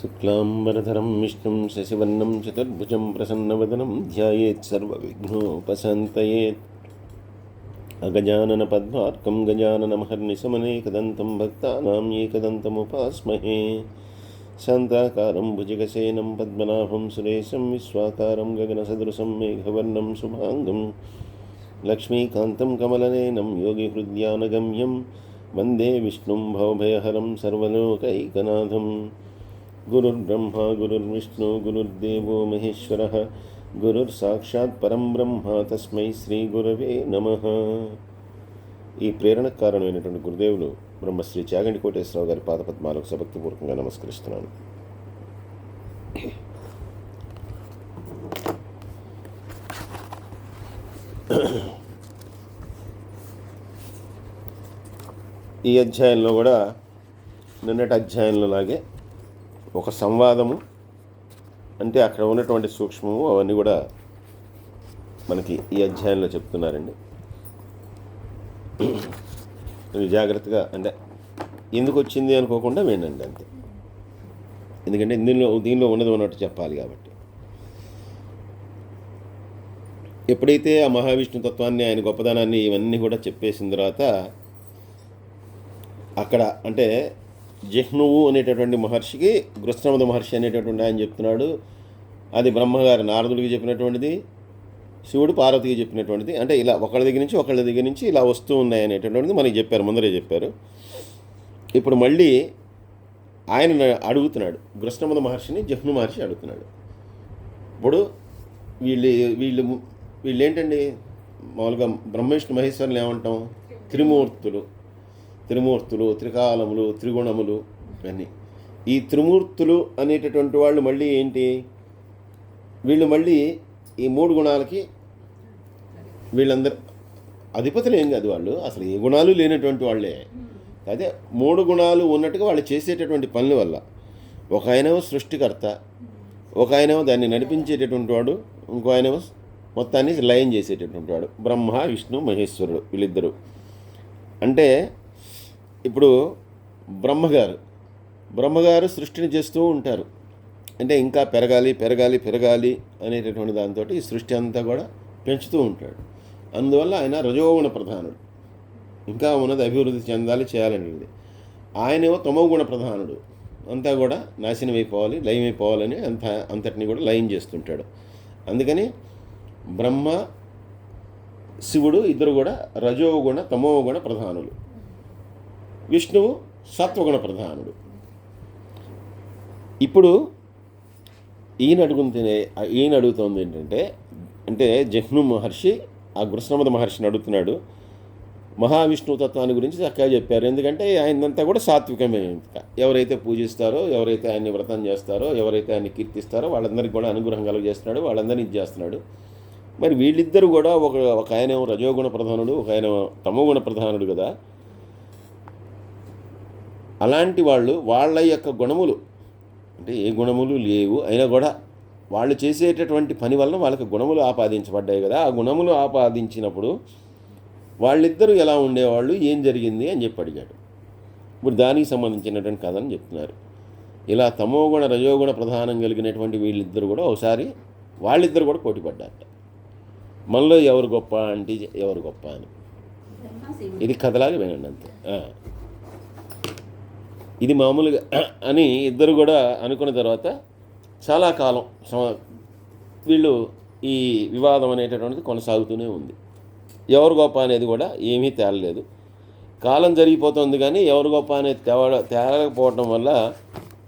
శుక్లాంబరధరం విష్ణుం శశివర్ణం చతుర్భుజం ప్రసన్నవదనం ధ్యాయేత్ సర్వవిఘ్నోపశాంతయేత్. అగజానన పద్మార్కం గజాననమహర్నిశమనేకదంతం భక్తానాం ఏకదంతముపాస్మహే. శాంతాకారం భుజగసేనం పద్మనాభం సురేశం విశ్వాకారం గగనసదృశం మేఘవర్ణం శుభాంగం లక్ష్మీకాంతం కమలనయనం యోగిహృద్యానగమ్యం వందే విష్ణుం భవభయహరం సర్వలోకైకనాథం. గురుర్బ్రహ్మ గురుర్విష్ణు గురుర్దేవో మహేశ్వరః గురుర్సాక్షాత్ పరం బ్రహ్మ తస్మై శ్రీ గురవే నమః. ఈ ప్రేరణకు కారణమైనటువంటి గురుదేవులు బ్రహ్మశ్రీ చాగంటి కోటేశ్వరరావు గారి పాదపద్మాలకు సభక్తిపూర్వకంగా నమస్కరిస్తున్నాను. ఈ అధ్యాయంలో కూడా నిన్నటి అధ్యాయంలో లాగే ఒక సంవాదము, అంటే అక్కడ ఉన్నటువంటి సూక్ష్మము అవన్నీ కూడా మనకి ఈ అధ్యాయంలో చెప్తున్నారండి. జాగ్రత్తగా అంటే ఎందుకు వచ్చింది అనుకోకుండా వినండి అంతే, ఎందుకంటే దీనిలో ఉన్నది ఉన్నట్టు చెప్పాలి కాబట్టి. ఎప్పుడైతే ఆ మహావిష్ణు తత్వాన్ని, ఆయన గొప్పదనాన్ని ఇవన్నీ కూడా చెప్పేసిన తర్వాత అక్కడ అంటే జిహ్నువు అనేటటువంటి మహర్షికి గృత్సమద మహర్షి అనేటటువంటి ఆయన చెప్తున్నాడు. అది బ్రహ్మగారు నారదుడికి చెప్పినటువంటిది, శివుడు పార్వతికి చెప్పినటువంటిది. అంటే ఇలా ఒకళ్ళ దగ్గర నుంచి ఇలా వస్తూ ఉన్నాయి అనేటటువంటిది మనకి చెప్పారు, ముందరే చెప్పారు. ఇప్పుడు మళ్ళీ ఆయన అడుగుతున్నాడు, గృత్సమద మహర్షిని జిహ్ను మహర్షి అడుగుతున్నాడు. ఇప్పుడు వీళ్ళు ఏంటండి, మామూలుగా బ్రహ్మవిష్ణు మహేశ్వరులు ఏమంటాం, త్రిమూర్తులు, త్రికాలములు, త్రిగుణములు ఇవన్నీ. ఈ త్రిమూర్తులు అనేటటువంటి వాళ్ళు మళ్ళీ ఏంటి, వీళ్ళు మళ్ళీ ఈ మూడు గుణాలకి వీళ్ళందరూ అధిపతులు ఏం కాదు, వాళ్ళు అసలు ఏ గుణాలు లేనటువంటి వాళ్ళే. అదే మూడు గుణాలు ఉన్నట్టుగా వాళ్ళు చేసేటటువంటి పనుల వల్ల ఒక ఆయనేమో సృష్టికర్త, ఒక ఆయనేమో దాన్ని నడిపించేటటువంటి వాడు, ఇంకో ఆయనేమో మొత్తాన్ని లయం చేసేటటువంటి వాడు. బ్రహ్మ విష్ణు మహేశ్వరుడు వీళ్ళిద్దరూ. అంటే ఇప్పుడు బ్రహ్మగారు సృష్టిని చేస్తూ ఉంటారు. అంటే ఇంకా పెరగాలి అనేటటువంటి దాంతో ఈ సృష్టి అంతా కూడా పెంచుతూ ఉంటాడు. అందువల్ల ఆయన రజోగుణ ప్రధానుడు, ఇంకా ఉన్నది అభివృద్ధి చెందాలి, చేయాలనేది. ఆయనేమో తమోగుణ ప్రధానుడు, అంతా కూడా నాశనం అయిపోవాలి, లయమైపోవాలని అంతటిని కూడా లయం చేస్తుంటాడు. అందుకని బ్రహ్మ శివుడు ఇద్దరు కూడా రజోగుణ తమోగుణ ప్రధానులు. విష్ణువు సత్వగుణ ప్రధానుడు. ఇప్పుడు ఈయన అడుగుతోంది ఏంటంటే, అంటే జిహ్ను మహర్షి ఆ గృత్సమద మహర్షిని అడుగుతున్నాడు. మహావిష్ణువు తత్వాన్ని గురించి చక్కగా చెప్పారు. ఎందుకంటే ఆయనంతా కూడా సాత్వికమే. ఎవరైతే పూజిస్తారో, ఎవరైతే ఆయన్ని వ్రతం చేస్తారో, ఎవరైతే ఆయన్ని కీర్తిస్తారో వాళ్ళందరికీ కూడా అనుగ్రహం కలుగజేస్తున్నాడు, వాళ్ళందరినీ ఇచ్చేస్తున్నాడు. మరి వీళ్ళిద్దరూ కూడా ఒక ఆయనేమో రజోగుణ ప్రధానుడు, ఒక ఆయన తమోగుణ ప్రధానుడు కదా. అలాంటి వాళ్ళ యొక్క గుణములు అంటే ఏ గుణములు లేవు, అయినా కూడా వాళ్ళు చేసేటటువంటి పని వలన వాళ్ళకి గుణములు ఆపాదించబడ్డాయి కదా. ఆ గుణములు ఆపాదించినప్పుడు వాళ్ళిద్దరూ ఎలా ఉండేవాళ్ళు, ఏం జరిగింది అని చెప్పి అడిగాడు. ఇప్పుడు దానికి సంబంధించినటువంటి కథని చెప్తున్నారు. ఇలా తమోగుణ రజోగుణ ప్రధానం కలిగినటువంటి వీళ్ళిద్దరూ కూడా ఒకసారి వాళ్ళిద్దరు కూడా పోటీ పడ్డారట. మనలో ఎవరు గొప్ప అంటే ఎవరు గొప్ప అని. ఇది కథలాగా వినండి అంతే. ఇది మామూలుగా అని ఇద్దరు కూడా అనుకున్న తర్వాత చాలా కాలం వీళ్ళు ఈ వివాదం అనేటటువంటిది కొనసాగుతూనే ఉంది. ఎవరు గొప్ప అనేది కూడా ఏమీ తేలలేదు. కాలం జరిగిపోతుంది కానీ ఎవరు గొప్ప అనేది తేలకపోవటం వల్ల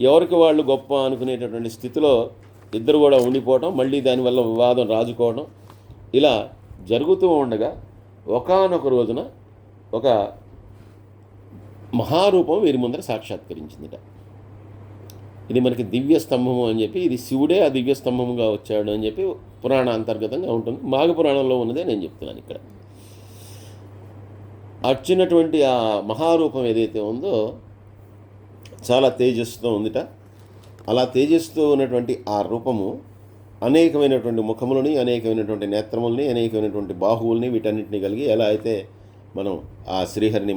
ఎవరికి వాళ్ళు గొప్ప అనుకునేటటువంటి స్థితిలో ఇద్దరు కూడా ఉండిపోవటం, మళ్ళీ దానివల్ల వివాదం రాజుకోవడం ఇలా జరుగుతూ ఉండగా ఒకానొక రోజున ఒక మహారూపం వీరి ముందర సాక్షాత్కరించిందిట. ఇది మనకి దివ్య స్తంభము అని చెప్పి, ఇది శివుడే ఆ దివ్య స్తంభముగా వచ్చాడు అని చెప్పి పురాణ అంతర్గతంగా ఉంటుంది. మాఘ పురాణంలో ఉన్నదే నేను చెప్తున్నాను ఇక్కడ. వచ్చినటువంటి ఆ మహారూపం ఏదైతే ఉందో చాలా తేజస్సుతో ఉందిట. అలా తేజస్సుతో ఉన్నటువంటి ఆ రూపము అనేకమైనటువంటి ముఖములని, అనేకమైనటువంటి నేత్రములని, అనేకమైనటువంటి బాహువుల్ని, వీటన్నిటిని కలిగి ఎలా అయితే మనం ఆ శ్రీహరిని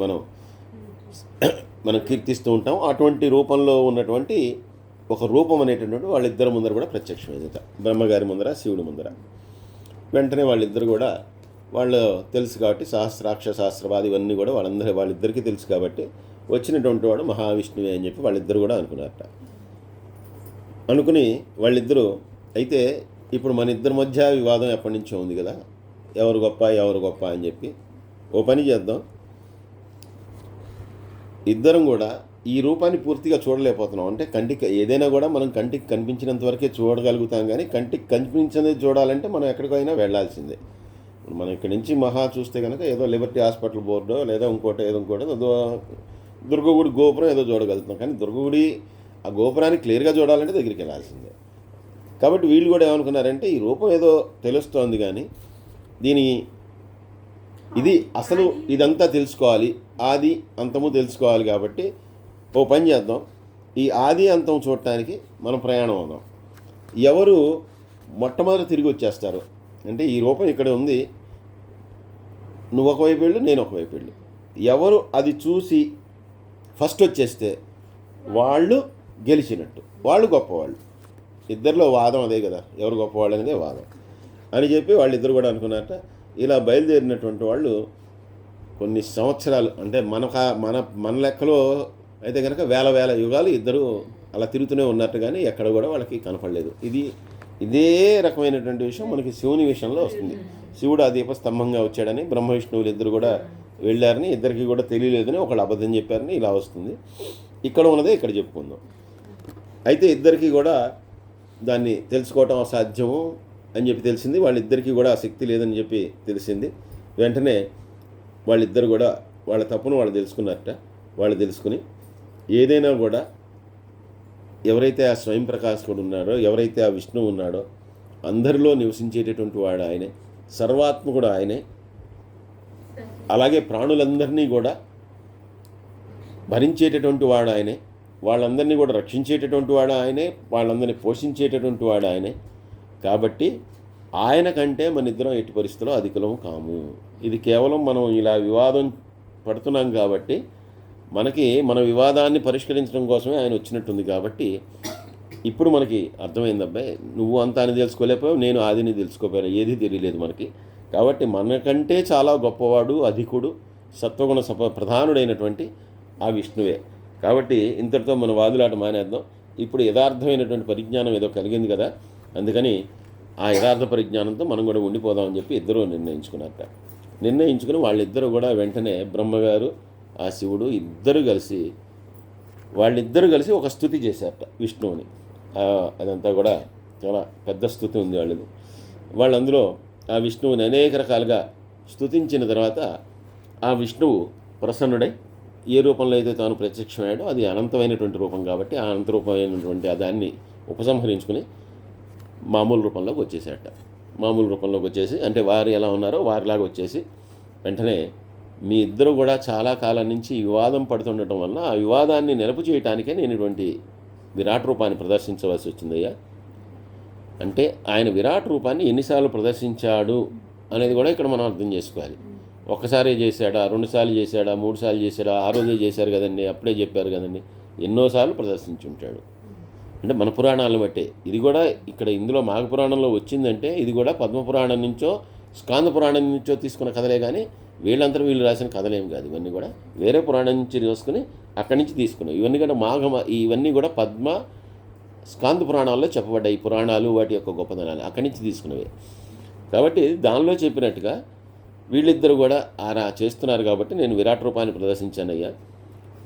మనం కీర్తిస్తూ ఉంటాం, అటువంటి రూపంలో ఉన్నటువంటి ఒక రూపం అనేటటువంటి వాళ్ళిద్దరి ముందర కూడా ప్రత్యక్షమైంది, బ్రహ్మగారి ముందర శివుడి ముందర. వెంటనే వాళ్ళిద్దరు కూడా వాళ్ళు తెలుసు కాబట్టి సహస్రాక్ష సహస్రపాది ఇవన్నీ కూడా వాళ్ళిద్దరికీ తెలుసు కాబట్టి వచ్చినటువంటి వాడు మహావిష్ణువే అని చెప్పి వాళ్ళిద్దరు కూడా అనుకున్నారట. అనుకుని వాళ్ళిద్దరూ అయితే ఇప్పుడు మన ఇద్దరి మధ్య వివాదం ఎప్పటి నుంచో ఉంది కదా, ఎవరు గొప్ప అని చెప్పి ఓ పని చేద్దాం, ఇద్దరం కూడా ఈ రూపాన్ని పూర్తిగా చూడలేకపోతున్నాం. అంటే కంటికి ఏదైనా కూడా మనం కంటికి కనిపించినంత వరకే చూడగలుగుతాం, కానీ కంటికి కనిపించినది చూడాలంటే మనం ఎక్కడికైనా వెళ్ళాల్సిందే. మనం ఇక్కడి నుంచి మహా చూస్తే కనుక ఏదో లిబర్టీ హాస్పిటల్ బోర్డో లేదా ఇంకోటి ఏదో దుర్గగుడి గోపురం ఏదో చూడగలుగుతాం, కానీ దుర్గగుడి ఆ గోపురాన్ని క్లియర్గా చూడాలంటే దగ్గరికి వెళ్ళాల్సిందే. కాబట్టి వీళ్ళు కూడా ఏమనుకున్నారంటే ఈ రూపం ఏదో తెలుస్తోంది, కానీ ఇది అసలు ఇదంతా తెలుసుకోవాలి, ఆది అంతము తెలుసుకోవాలి. కాబట్టి ఓ పని చేద్దాం, ఈ ఆది అంతం చూడటానికి మనం ప్రయాణం అవుదాం. ఎవరు మొట్టమొదటి తిరిగి వచ్చేస్తారు అంటే ఈ రూపం ఇక్కడ ఉంది, నువ్వు ఒకవైపు వెళ్ళు నేను ఒకవైపు వెళ్ళు, ఎవరు అది చూసి ఫస్ట్ వచ్చేస్తే వాళ్ళు గెలిచినట్టు, వాళ్ళు గొప్పవాళ్ళు. ఇద్దరిలో వాదం అదే కదా, ఎవరు గొప్పవాళ్ళు అనేదే వాదం అని చెప్పి వాళ్ళిద్దరు కూడా అనుకున్నారట. ఇలా బయలుదేరినటువంటి వాళ్ళు కొన్ని సంవత్సరాలు, అంటే మన లెక్కలో అయితే కనుక వేల యుగాలు ఇద్దరు అలా తిరుగుతూనే ఉన్నట్టు, కానీ ఎక్కడ కూడా వాళ్ళకి కనపడలేదు. ఇదే రకమైనటువంటి విషయం మనకి శివుని విషయంలో వస్తుంది. శివుడు ఆ దీపస్తంభంగా వచ్చాడని, బ్రహ్మ విష్ణువులు ఇద్దరు కూడా వెళ్ళారని, ఇద్దరికి కూడా తెలియలేదని ఒకళ్ళు అబద్ధం చెప్పారని ఇలా వస్తుంది. ఇక్కడ ఉన్నదే ఇక్కడ చెప్పుకుందాం. అయితే ఇద్దరికి కూడా దాన్ని తెలుసుకోవటం అసాధ్యము అని చెప్పి తెలిసింది, వాళ్ళిద్దరికీ కూడా ఆ శక్తి లేదని చెప్పి తెలిసింది. వెంటనే వాళ్ళిద్దరు కూడా వాళ్ళ తప్పును వాళ్ళు తెలుసుకున్నారట. వాళ్ళు తెలుసుకుని ఏదైనా కూడా ఎవరైతే ఆ స్వయం ప్రకాశకుడు ఉన్నాడో, ఎవరైతే ఆ విష్ణువు ఉన్నాడో, అందరిలో నివసించేటటువంటి వాడు ఆయనే, సర్వాత్మకుడు ఆయనే, అలాగే ప్రాణులందరినీ కూడా భరించేటటువంటి వాడు ఆయనే, వాళ్ళందరినీ కూడా రక్షించేటటువంటి వాడు ఆయనే, వాళ్ళందరినీ పోషించేటటువంటి వాడు ఆయనే. కాబట్టి ఆయన కంటే మన ఇద్దరం ఎట్టి పరిస్థితుల్లో అధికులము కాము. ఇది కేవలం మనం ఇలా వివాదం పడుతున్నాం కాబట్టి మన వివాదాన్ని పరిష్కరించడం కోసమే ఆయన వచ్చినట్టుంది. కాబట్టి ఇప్పుడు మనకి అర్థమైంది, అబ్బాయి నువ్వు అంతా అని తెలుసుకోలేకపోయావు, నేను ఆదిని తెలుసుకోపోయాను, ఏది తెలియలేదు మనకి. కాబట్టి మనకంటే చాలా గొప్పవాడు, అధికుడు, సత్వగుణ ప్రధానుడైనటువంటి ఆ విష్ణువే. కాబట్టి ఇంతటితో మన వాదులాట మానేద్దాం. ఇప్పుడు యథార్థమైనటువంటి పరిజ్ఞానం ఏదో కలిగింది కదా, అందుకని ఆ యథార్థ పరిజ్ఞానంతో మనం కూడా ఉండిపోదామని చెప్పి ఇద్దరూ నిర్ణయించుకున్నారట. నిర్ణయించుకుని వాళ్ళిద్దరూ కూడా వెంటనే బ్రహ్మగారు ఆ శివుడు వాళ్ళిద్దరూ కలిసి ఒక స్తుతి చేశారట విష్ణువుని. అదంతా కూడా చాలా పెద్ద స్తుతి ఉంది వాళ్ళందులో ఆ విష్ణువుని అనేక రకాలుగా స్తుతించిన తర్వాత ఆ విష్ణువు ప్రసన్నుడై ఏ రూపంలో అయితే తాను ప్రత్యక్షమయ్యాడో అది అనంతమైనటువంటి రూపం కాబట్టి ఆ అనంత రూపమైనటువంటి దాన్ని ఉపసంహరించుకుని మామూలు రూపంలోకి వచ్చేసాడట. మామూలు రూపంలోకి వచ్చేసి, అంటే వారు ఎలా ఉన్నారో వారిలాగా వచ్చేసి వెంటనే మీ ఇద్దరు కూడా చాలా కాలం నుంచి వివాదం పడుతుండటం వల్ల ఆ వివాదాన్ని నిలుపు చేయటానికే నేను ఇటువంటి విరాట్ రూపాన్ని ప్రదర్శించవలసి వచ్చిందయ్యా. అంటే ఆయన విరాట్ రూపాన్ని ఎన్నిసార్లు ప్రదర్శించాడు అనేది కూడా ఇక్కడ మనం అర్థం చేసుకోవాలి. ఒక్కసారి చేశాడా, 2 సార్లు చేశాడా, 3 సార్లు చేశాడా, ఆ రోజే చేశారు కదండి, అప్పుడే చెప్పారు కదండి, ఎన్నోసార్లు ప్రదర్శించి ఉంటాడు. అంటే మన పురాణాలను బట్టే ఇది కూడా ఇక్కడ ఇందులో మాఘ పురాణంలో వచ్చిందంటే ఇది కూడా పద్మపురాణం నుంచో స్కాంద పురాణం నుంచో తీసుకున్న కథలే, కానీ వీళ్ళు రాసిన కథలేం కాదు. ఇవన్నీ కూడా వేరే పురాణం నుంచి తీసుకుని అక్కడి నుంచి తీసుకున్నాయి. ఇవన్నీ కూడా పద్మ స్కాంద పురాణాల్లో చెప్పబడ్డాయి. ఈ పురాణాలు వాటి యొక్క గొప్పదనాలు అక్కడి నుంచి తీసుకున్నవే. కాబట్టి దానిలో చెప్పినట్టుగా వీళ్ళిద్దరు కూడా అలా చేస్తున్నారు కాబట్టి నేను విరాట్ రూపాన్ని ప్రదర్శించానయ్యా.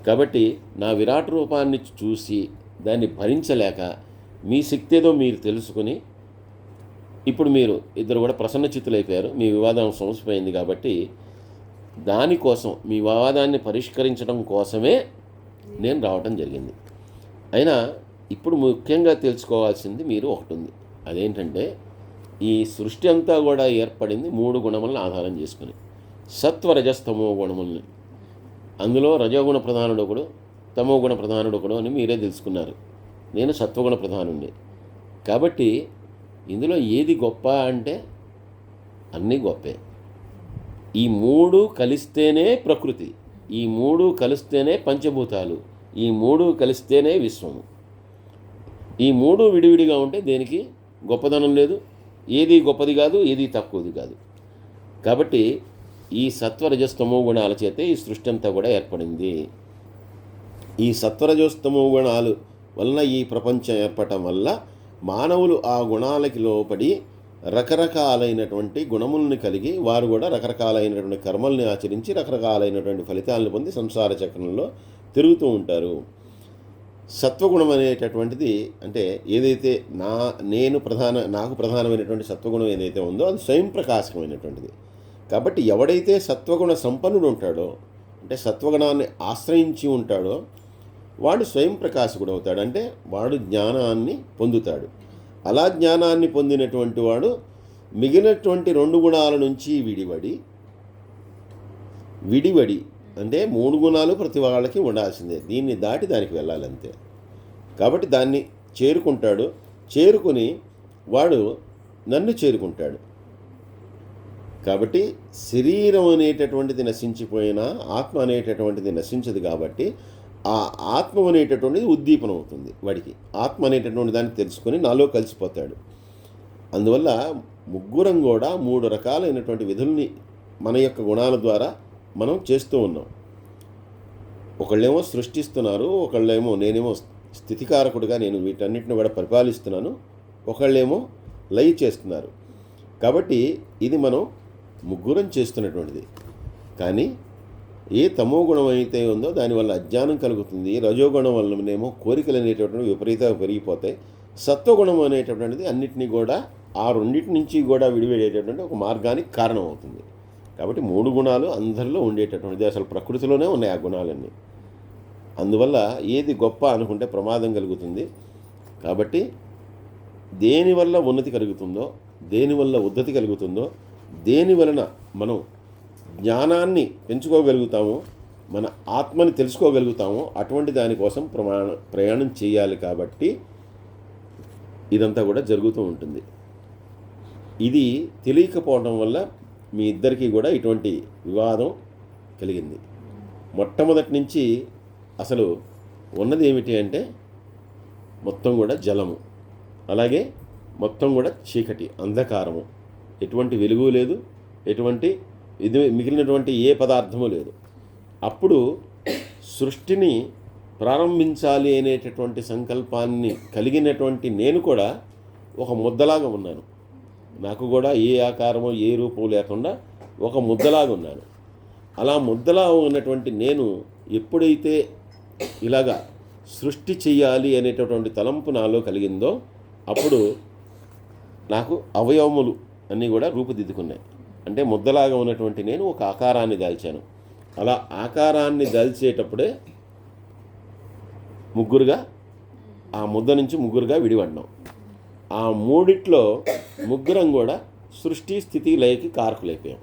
కాబట్టి నా విరాట్ రూపాన్ని చూసి దాన్ని భరించలేక మీ శక్తి ఏదో మీరు తెలుసుకుని ఇప్పుడు మీరు ఇద్దరు కూడా ప్రసన్న చిత్తులైపోయారు. మీ వివాదం సమసిపోయింది కాబట్టి దానికోసం మీ వివాదాన్ని పరిష్కరించడం కోసమే నేను రావటం జరిగింది. అయినా ఇప్పుడు ముఖ్యంగా తెలుసుకోవాల్సింది మీరు ఒకటి ఉంది. అదేంటంటే ఈ సృష్టి అంతా కూడా ఏర్పడింది 3 గుణములను ఆధారం చేసుకుని, సత్వరజస్తమో గుణముల్ని. అందులో రజోగుణ ప్రధానుడు ఒకడు, తమో గుణ ప్రధానుడు ఒకడు అని మీరే తెలుసుకున్నారు. నేను సత్వగుణ ప్రధానుడిని. కాబట్టి ఇందులో ఏది గొప్ప అంటే అన్నీ గొప్పే. ఈ 3 కలిస్తేనే ప్రకృతి, ఈ 3 కలిస్తేనే పంచభూతాలు, ఈ 3 కలిస్తేనే విశ్వము. ఈ మూడు విడివిడిగా ఉంటే దేనికి గొప్పదనం లేదు, ఏది గొప్పది కాదు, ఏది తక్కువది కాదు. కాబట్టి ఈ సత్వరజస్తమో గుణాల చేతే ఈ సృష్టి అంతా కూడా ఏర్పడింది. ఈ సత్వరజస్తమో గుణాలు వలన ఈ ప్రపంచం ఏర్పడటం వల్ల మానవులు ఆ గుణాలకి లోపడి రకరకాలైనటువంటి గుణములను కలిగి వారు కూడా రకరకాలైనటువంటి కర్మల్ని ఆచరించి రకరకాలైనటువంటి ఫలితాలను పొంది సంసార చక్రంలో తిరుగుతూ ఉంటారు. సత్వగుణం అనేటటువంటిది అంటే ఏదైతే నాకు ప్రధానమైనటువంటి సత్వగుణం ఏదైతే ఉందో అది స్వయం ప్రకాశకమైనటువంటిది. కాబట్టి ఎవడైతే సత్వగుణ సంపన్నుడు ఉంటాడో, అంటే సత్వగుణాన్ని ఆశ్రయించి ఉంటాడో వాడు స్వయం ప్రకాశకుడు అవుతాడు. అంటే వాడు జ్ఞానాన్ని పొందుతాడు. అలా జ్ఞానాన్ని పొందినటువంటి వాడు మిగిలినటువంటి 2 గుణాల నుంచి విడివడి అంటే 3 గుణాలు ప్రతి వాళ్ళకి ఉండాల్సిందే, దీన్ని దాటి దానికి వెళ్ళాలంతే. కాబట్టి దాన్ని చేరుకుంటాడు. చేరుకుని వాడు నన్ను చేరుకుంటాడు. కాబట్టి శరీరం అనేటటువంటిది నశించిపోయినా ఆత్మ అనేటటువంటిది నశించదు. కాబట్టి ఆ ఆత్మ అనేటటువంటిది ఉద్దీపనం అవుతుంది వాడికి. ఆత్మ అనేటటువంటి దాన్ని తెలుసుకొని నాలో కలిసిపోతాడు. అందువల్ల ముగ్గురం కూడా 3 రకాలైనటువంటి విధుల్ని మన యొక్క గుణాల ద్వారా మనం చేస్తూ ఉన్నాం. ఒకళ్ళేమో సృష్టిస్తున్నారు, ఒకళ్ళేమో నేనేమో స్థితికారకుడిగా నేను వీటన్నిటిని కూడా పరిపాలిస్తున్నాను, ఒకళ్ళేమో లయ చేస్తున్నారు. కాబట్టి ఇది మనం ముగ్గురం చేస్తున్నటువంటిది. కానీ ఏ తమో గుణం అయితే ఉందో దానివల్ల అజ్ఞానం కలుగుతుంది, రజోగుణం వల్లనేమో కోరికలు అనేటటువంటి విపరీతంగా పెరిగిపోతాయి, సత్వగుణం అనేటటువంటిది అన్నిటినీ కూడా ఆ రెండింటి నుంచి కూడా విడివేడేటటువంటి ఒక మార్గానికి కారణం అవుతుంది. కాబట్టి 3 గుణాలు అందరిలో ఉండేటటువంటిది, అసలు ప్రకృతిలోనే ఉన్నాయి ఆ గుణాలన్నీ. అందువల్ల ఏది గొప్ప అనుకుంటే ప్రమాదం కలుగుతుంది. కాబట్టి దేనివల్ల ఉన్నతి కలుగుతుందో, దేనివల్ల ఉద్ధతి కలుగుతుందో, దేని వలన మనం జ్ఞానాన్ని పెంచుకోగలుగుతామో, మన ఆత్మని తెలుసుకోగలుగుతామో అటువంటి దానికోసం ప్రయాణం చేయాలి. కాబట్టి ఇదంతా కూడా జరుగుతూ ఉంటుంది. ఇది తెలియకపోవడం వల్ల మీ ఇద్దరికీ కూడా ఇటువంటి వివాదం కలిగింది. మొట్టమొదటి నుంచి అసలు ఉన్నది ఏమిటి అంటే మొత్తం కూడా జలము, అలాగే మొత్తం కూడా చీకటి, అంధకారము, ఎటువంటి వెలుగు లేదు, ఎటువంటి మిగిలినటువంటి ఏ పదార్థము లేదు. అప్పుడు సృష్టిని ప్రారంభించాలి అనేటటువంటి సంకల్పాన్ని కలిగినటువంటి నేను కూడా ఒక ముద్దలాగా ఉన్నాను. నాకు కూడా ఏ ఆకారమో ఏ రూపం లేకుండా ఒక ముద్దలాగా ఉన్నాను. అలా ముద్దలా ఉన్నటువంటి నేను ఎప్పుడైతే ఇలాగా సృష్టి చెయ్యాలి అనేటటువంటి తలంపు నాలో కలిగిందో అప్పుడు నాకు అవయవములు అన్నీ కూడా రూపుదిద్దుకున్నాయి. అంటే ముద్దలాగా ఉన్నటువంటి నేను ఒక ఆకారాన్ని దాల్చాను. అలా ఆకారాన్ని దాల్చేటప్పుడే ఆ ముద్ద నుంచి ముగ్గురుగా విడిపడినాం. ఆ మూడిట్లో ముగ్గురం కూడా సృష్టి స్థితి లయకి కారకులైపోయాం.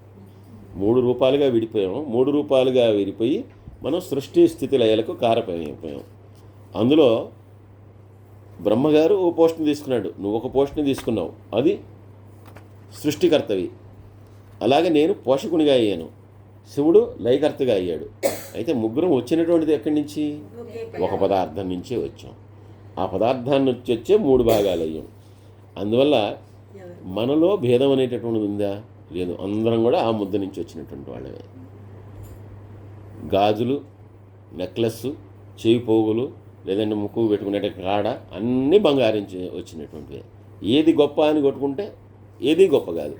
3 రూపాలుగా విడిపోయాం. 3 రూపాలుగా విడిపోయి మనం సృష్టి స్థితి లయలకు కారకమైపోయాం. అందులో బ్రహ్మగారు ఓ పోస్ట్ని తీసుకున్నాడు, నువ్వు ఒక పోస్ట్ని తీసుకున్నావు, అది సృష్టికర్తవి. అలాగే నేను పోషకునిగా అయ్యాను, శివుడు లయకర్తగా అయ్యాడు. అయితే ముగ్గురం వచ్చినటువంటిది ఎక్కడి నుంచి? ఒక పదార్థం నుంచే వచ్చాం. ఆ పదార్థాన్ని వచ్చే 3 భాగాలు అయ్యాం. అందువల్ల మనలో భేదం అనేటటువంటిది ఉందా? లేదు. అందరం కూడా ఆ ముద్ద నుంచి వచ్చినటువంటి వాళ్ళమే. గాజులు, నెక్లెస్, చేయి పోగులు, లేదంటే ముక్కు పెట్టుకునే కాడ అన్నీ బంగారించి వచ్చినటువంటివి. ఏది గొప్ప అని కొట్టుకుంటే ఏది గొప్ప కాదు,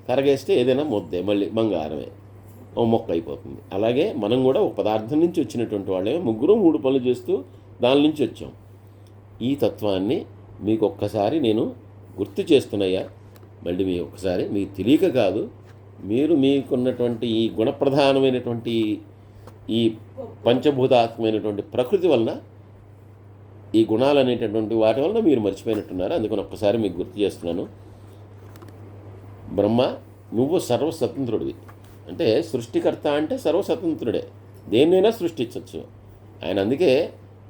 కరగేస్తే ఏదైనా ముద్దే మళ్ళీ బంగారమే, ఓ మొక్క అయిపోతుంది. అలాగే మనం కూడా ఒక పదార్థం నుంచి వచ్చినటువంటి వాళ్ళే. ముగ్గురు 3 పనులు చేస్తూ దాని నుంచి వచ్చాం. ఈ తత్వాన్ని మీకు ఒక్కసారి నేను గుర్తు చేస్తున్నాయా? మళ్ళీ మీ ఒక్కసారి మీకు తెలియక కాదు, మీరు మీకున్నటువంటి ఈ గుణప్రధానమైనటువంటి ఈ పంచభూతాత్మైనటువంటి ప్రకృతి వలన ఈ గుణాలు అనేటటువంటి వాటి వలన మీరు మర్చిపోయినట్టున్నారు. అందుకని ఒక్కసారి మీకు గుర్తు చేస్తున్నాను. బ్రహ్మ, నువ్వు సర్వస్వతంత్రుడివి. అంటే సృష్టికర్త అంటే సర్వస్వతంత్రుడే, దేన్నైనా సృష్టించవచ్చు ఆయన. అందుకే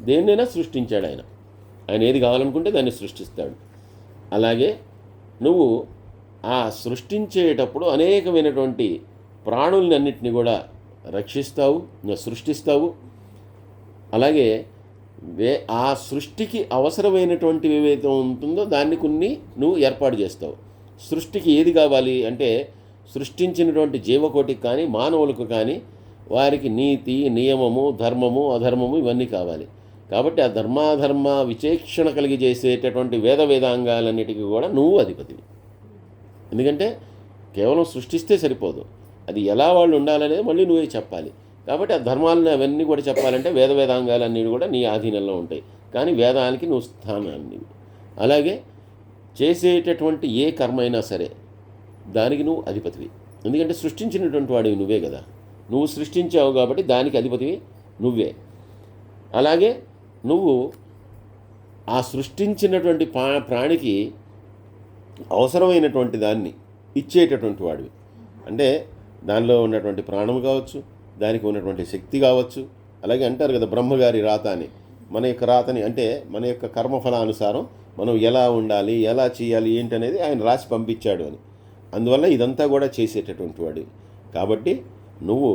దేన్నైనా సృష్టించాడు ఆయన. ఆయన ఏది కావాలనుకుంటే దాన్ని సృష్టిస్తాడు. అలాగే నువ్వు ఆ సృష్టించేటప్పుడు అనేకమైనటువంటి ప్రాణుల్ని అన్నింటినీ కూడా రక్షిస్తావు, సృష్టిస్తావు. అలాగే ఆ సృష్టికి అవసరమైనటువంటివి ఏవైతే ఉంటుందో దాన్ని కొన్ని నువ్వు ఏర్పాటు చేస్తావు. సృష్టికి ఏది కావాలి అంటే సృష్టించినటువంటి జీవకోటికి కానీ మానవులకు కానీ వారికి నీతి, నియమము, ధర్మము, అధర్మము ఇవన్నీ కావాలి. కాబట్టి ఆ ధర్మాధర్మ విచేక్షణ కలిగి చేసేటటువంటి వేదాంగాలన్నిటికీ కూడా నువ్వు అధిపతివి. ఎందుకంటే కేవలం సృష్టిస్తే సరిపోదు, అది ఎలా వాళ్ళు ఉండాలనేది మళ్ళీ నువ్వే చెప్పాలి. కాబట్టి ఆ ధర్మాలను అవన్నీ కూడా చెప్పాలంటే వేదాంగాలన్నీ కూడా నీ ఆధీనంలో ఉంటాయి. కానీ వేదానికి నువ్వు స్థానాన్ని, అలాగే చేసేటటువంటి ఏ కర్మ అయినా సరే దానికి నువ్వు అధిపతివి. ఎందుకంటే సృష్టించినటువంటి వాడివి నువ్వే కదా, నువ్వు సృష్టించావు కాబట్టి దానికి అధిపతివి నువ్వే. అలాగే నువ్వు ఆ సృష్టించినటువంటి ప్రాణికి అవసరమైనటువంటి దాన్ని ఇచ్చేటటువంటి వాడివి. అంటే దానిలో ఉన్నటువంటి ప్రాణం కావచ్చు, దానికి ఉన్నటువంటి శక్తి కావచ్చు. అలాగే అంటారు కదా బ్రహ్మగారి రాత అని. మన యొక్క రాతని అంటే మన యొక్క కర్మఫలానుసారం మనం ఎలా ఉండాలి, ఎలా చేయాలి ఏంటి అనేది ఆయన రాసి పంపించాడు అని. అందువల్ల ఇదంతా కూడా చేసేటటువంటి వాడివి. కాబట్టి నువ్వు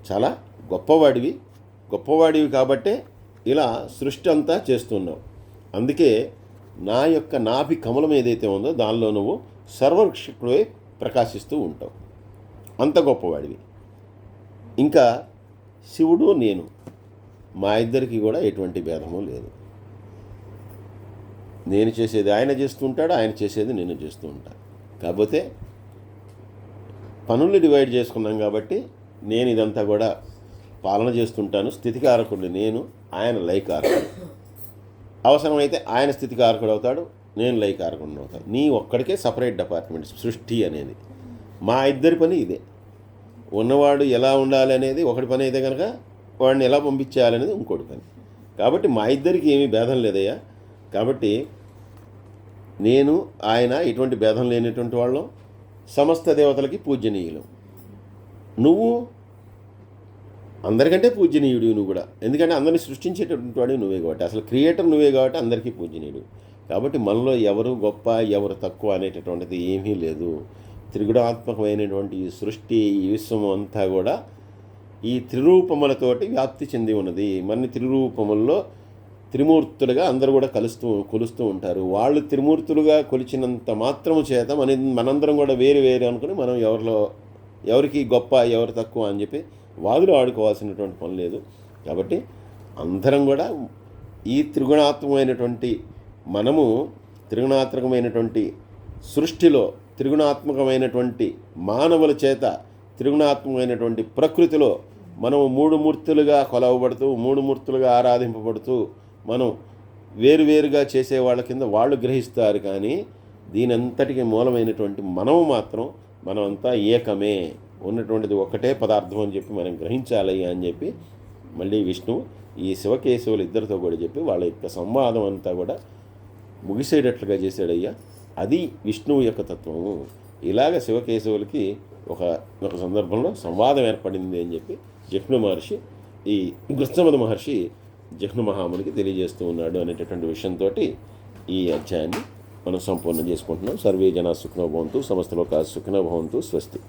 చాలా గొప్పవాడివి కాబట్టే ఇలా సృష్టి అంతా చేస్తున్నావు. అందుకే నా యొక్క నాభి కమలం ఏదైతే ఉందో దానిలో నువ్వు సర్వక్షకుడే ప్రకాశిస్తూ ఉంటావు. అంత గొప్పవాడివి. ఇంకా శివుడు నేను మా ఇద్దరికి కూడా ఎటువంటి భేదము లేదు. నేను చేసేది ఆయన చేస్తూ ఉంటాడు, ఆయన చేసేది నేను చేస్తూ ఉంటాను. కాకపోతే పనులు డివైడ్ చేసుకున్నాం కాబట్టి నేను ఇదంతా కూడా పాలన చేస్తుంటాను. స్థితికారకుడు నేను, ఆయన లయకారకుడు. అవసరమైతే ఆయన స్థితికారకుడు అవుతాడు, నేను లయకారకుడు అవుతాను. నీ ఒక్కడికే సపరేట్ డిపార్ట్మెంట్ సృష్టి అనేది. మా ఇద్దరి పని ఇదే. ఉన్నవాడు ఎలా ఉండాలి అనేది ఒకటి పని అయితే కనుక వాడిని ఎలా పంపించేయాలనేది ఇంకోటి పని. కాబట్టి మా ఇద్దరికి ఏమీ భేదం లేదయ్యా. కాబట్టి నేను ఆయన ఎటువంటి భేదం లేనటువంటి వాళ్ళం, సమస్త దేవతలకి పూజనీయులం. నువ్వు అందరికంటే పూజనీయుడు నువ్వు కూడా. ఎందుకంటే అందరినీ సృష్టించేటటువంటి వాడు నువ్వే కాబట్టి, అసలు క్రియేటర్ నువ్వే కాబట్టి అందరికీ పూజనీయుడు. కాబట్టి మనలో ఎవరు గొప్ప ఎవరు తక్కువ అనేటటువంటిది ఏమీ లేదు. త్రిగుణాత్మకమైనటువంటి ఈ సృష్టి, ఈ విశ్వం అంతా కూడా ఈ త్రిరూపములతోటి వ్యాప్తి చెంది ఉన్నది. మన త్రిరూపముల్లో త్రిమూర్తులుగా అందరూ కూడా కొలుస్తూ ఉంటారు. వాళ్ళు త్రిమూర్తులుగా కొలిచినంత మాత్రము చేత మనందరం కూడా వేరు అనుకుని మనం ఎవరికి గొప్ప ఎవరు తక్కువ అని చెప్పి వాదులు ఆడుకోవాల్సినటువంటి పని లేదు. కాబట్టి అందరం కూడా ఈ త్రిగుణాత్మకమైనటువంటి సృష్టిలో త్రిగుణాత్మకమైనటువంటి మానవుల చేత త్రిగుణాత్మకమైనటువంటి ప్రకృతిలో మనం మూడు మూర్తులుగా కొలవబడుతూ, మూడు మూర్తులుగా ఆరాధింపబడుతూ మనం వేరువేరుగా చేసే వాళ్ళ కింద వాళ్ళు గ్రహిస్తారు. కానీ దీనంతటికి మూలమైనటువంటి మనమంతా ఏకమే, ఉన్నటువంటిది ఒక్కటే పదార్థం అని చెప్పి మనం గ్రహించాలి అని చెప్పి మళ్ళీ విష్ణువు ఈ శివకేశవులు ఇద్దరితో కూడా చెప్పి వాళ్ళ యొక్క సంవాదం అంతా కూడా ముగిసేటట్లుగా చేశాడయ్యా. అది విష్ణువు యొక్క తత్వము. ఇలాగ శివకేశవులకి ఒక సందర్భంలో సంవాదం ఏర్పడింది అని చెప్పి ఈ గృత్సమద మహర్షి జహ్ను మహామునికి తెలియజేస్తూ ఉన్నాడు అనేటటువంటి విషయంతో ఈ అధ్యాయాన్ని మనం సంపూర్ణం చేసుకుంటున్నాం. సర్వే జనా సుఖినో భవంతు, సమస్త లోకా సుఖినో భవంతు. స్వస్తి.